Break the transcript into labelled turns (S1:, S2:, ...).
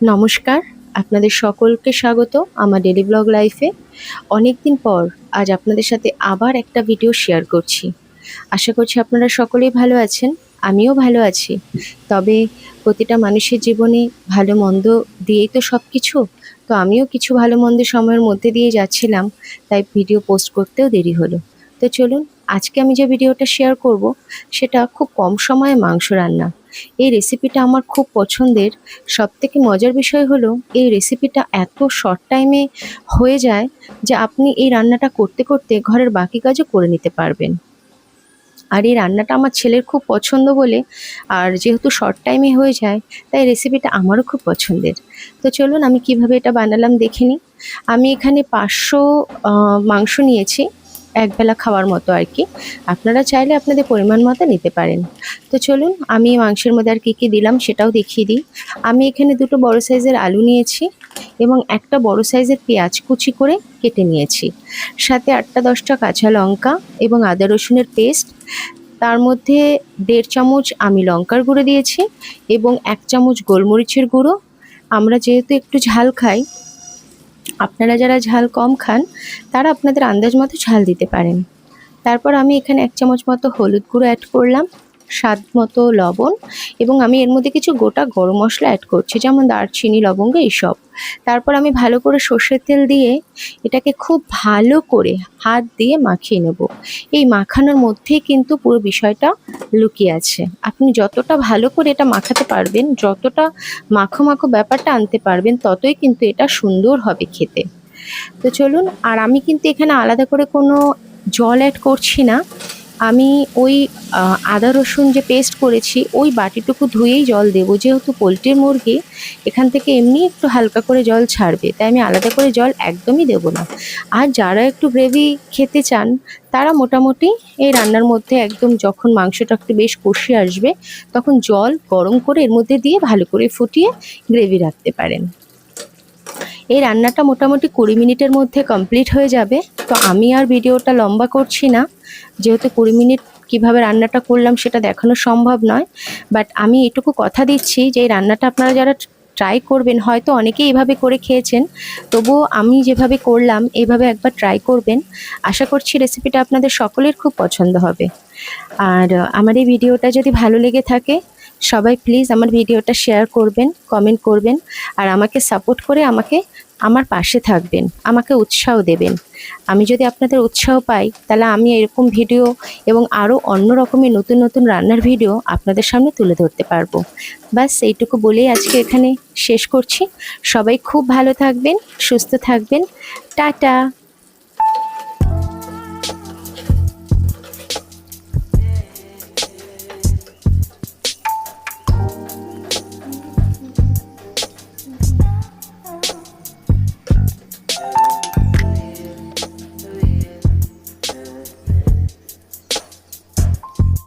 S1: নমস্কার, আপনাদের সকলকে স্বাগত আমার ডেলি ব্লগ লাইফে। অনেক দিন পর আজ আপনাদের সাথে আবার একটা ভিডিও শেয়ার করছি। আশা করছি আপনারা সকলেই ভালো আছেন, আমিও ভালো আছি। তবে প্রতিটা মানুষের জীবনে ভালো মন্দ দিয়েই তো সব কিছু। তো আমিও কিছু ভালো মন্দ সময়ের মধ্যে দিয়ে যাচ্ছিলাম, তাই ভিডিও পোস্ট করতেও দেরি হলো। তো চলুন, আজকে আমি যে ভিডিওটা শেয়ার করব সেটা খুব কম সময়ে মাংস রান্না। এই রেসিপিটা আমার খুব পছন্দের। সবথেকে মজার বিষয় হলো এই রেসিপিটা এত শর্ট টাইমে হয়ে যায় যে আপনি এই রান্নাটা করতে করতে ঘরের বাকি কাজও করে নিতে পারবেন। আর এই রান্নাটা আমার ছেলের খুব পছন্দ বলে, আর যেহেতু শর্ট টাইমে হয়ে যায়, তাই রেসিপিটা আমারও খুব পছন্দের। তো চলুন আমি কিভাবে এটা বানালাম দেখে নিই। আমি এখানে 500 মাংস নিয়েছি, একবেলা খাওয়ার মতো আর কি। আপনারা চাইলে আপনাদের পরিমাণ মতো নিতে পারেন। তো চলুন আমি মাংসের মধ্যে আর কী কী দিলাম সেটাও দেখিয়ে দিই। আমি এখানে দুটো বড় সাইজের আলু নিয়েছি এবং একটা বড় সাইজের পেঁয়াজ কুচি করে কেটে নিয়েছি। সাথে 8টা-10টা কাঁচা লঙ্কা এবং আদা রসুনের পেস্ট। তার মধ্যে 1.5 চামচ আমি লঙ্কার গুঁড়ো দিয়েছি এবং 1 চামচ গোলমরিচের গুঁড়ো। আমরা যেহেতু একটু ঝাল খাই, আপনারা যারা ঝাল কম খান তারা আপনাদের আন্দাজ মতো ঝাল দিতে পারেন। তারপর আমি এখানে 1 চামচ মতো হলুদ গুঁড়ো অ্যাড করলাম, স্বাদ মতো লবণ, এবং আমি এর মধ্যে কিছু গোটা গরম মশলা অ্যাড করছি, যেমন দারচিনি, লবঙ্গ এইসব। তারপর আমি ভালো করে সর্ষের তেল দিয়ে এটাকে খুব ভালো করে হাত দিয়ে মাখিয়ে নেব। এই মাখানোর মধ্যেই কিন্তু পুরো বিষয়টা লুকিয়ে আছে। আপনি যতটা ভালো করে এটা মাখাতে পারবেন, যতটা মাখো মাখো ব্যাপারটা আনতে পারবেন, ততই কিন্তু এটা সুন্দর হবে খেতে। তো চলুন, আর আমি কিন্তু এখানে আলাদা করে কোনো জল অ্যাড করছি না। আমি ওই আদা রসুন যে পেস্ট করেছি ওই বাটিটুকু ধুয়েই জল দেবো, যেহেতু পোলট্রির মুরগি এখান থেকে এমনি একটু হালকা করে জল ছাড়বে, তাই আমি আলাদা করে জল একদমই দেবো না। আর যারা একটু গ্রেভি খেতে চান তারা মোটামুটি এই রান্নার মধ্যে একদম যখন মাংসটা একটু বেশ কষে আসবে তখন জল গরম করে এর মধ্যে দিয়ে ভালো করে ফুটিয়ে গ্রেভি রাখতে পারেন। এই রান্নাটা মোটামুটি 20 মিনিটের মধ্যে কমপ্লিট হয়ে যাবে। তো আমি আর ভিডিওটা লম্বা করছি না, যেহেতু 20 মিনিট কিভাবে রান্নাটা করলাম সেটা দেখানো সম্ভব নয়। বাট আমি এটুকু কথা দিচ্ছি যে এই রান্নাটা আপনারা যারা ট্রাই করবেন, হয়তো অনেকেই এভাবে করে খেয়েছেন, তবুও আমি যেভাবে করলাম এইভাবে একবার ট্রাই করবেন। আশা করছি রেসিপিটা আপনাদের সকলের খুব পছন্দ হবে। আর আমার এই ভিডিওটা যদি ভালো লেগে থাকে, সবাই প্লিজ আমার ভিডিওটা শেয়ার করবেন, কমেন্ট করবেন, আর আমাকে সাপোর্ট করে আমার পাশে থাকবেন, আমাকে উৎসাহ দেবেন। আমি যদি আপনাদের উৎসাহ পাই তাহলে আমি এরকম ভিডিও এবং আরও অন্য রকমের নতুন নতুন রান্নার ভিডিও আপনাদের সামনে তুলে ধরতে পারবো। ব্যাস এইটুকু বলেই আজকে এখানে শেষ করছি। সবাই খুব ভালো থাকবেন, সুস্থ থাকবেন। টাটা।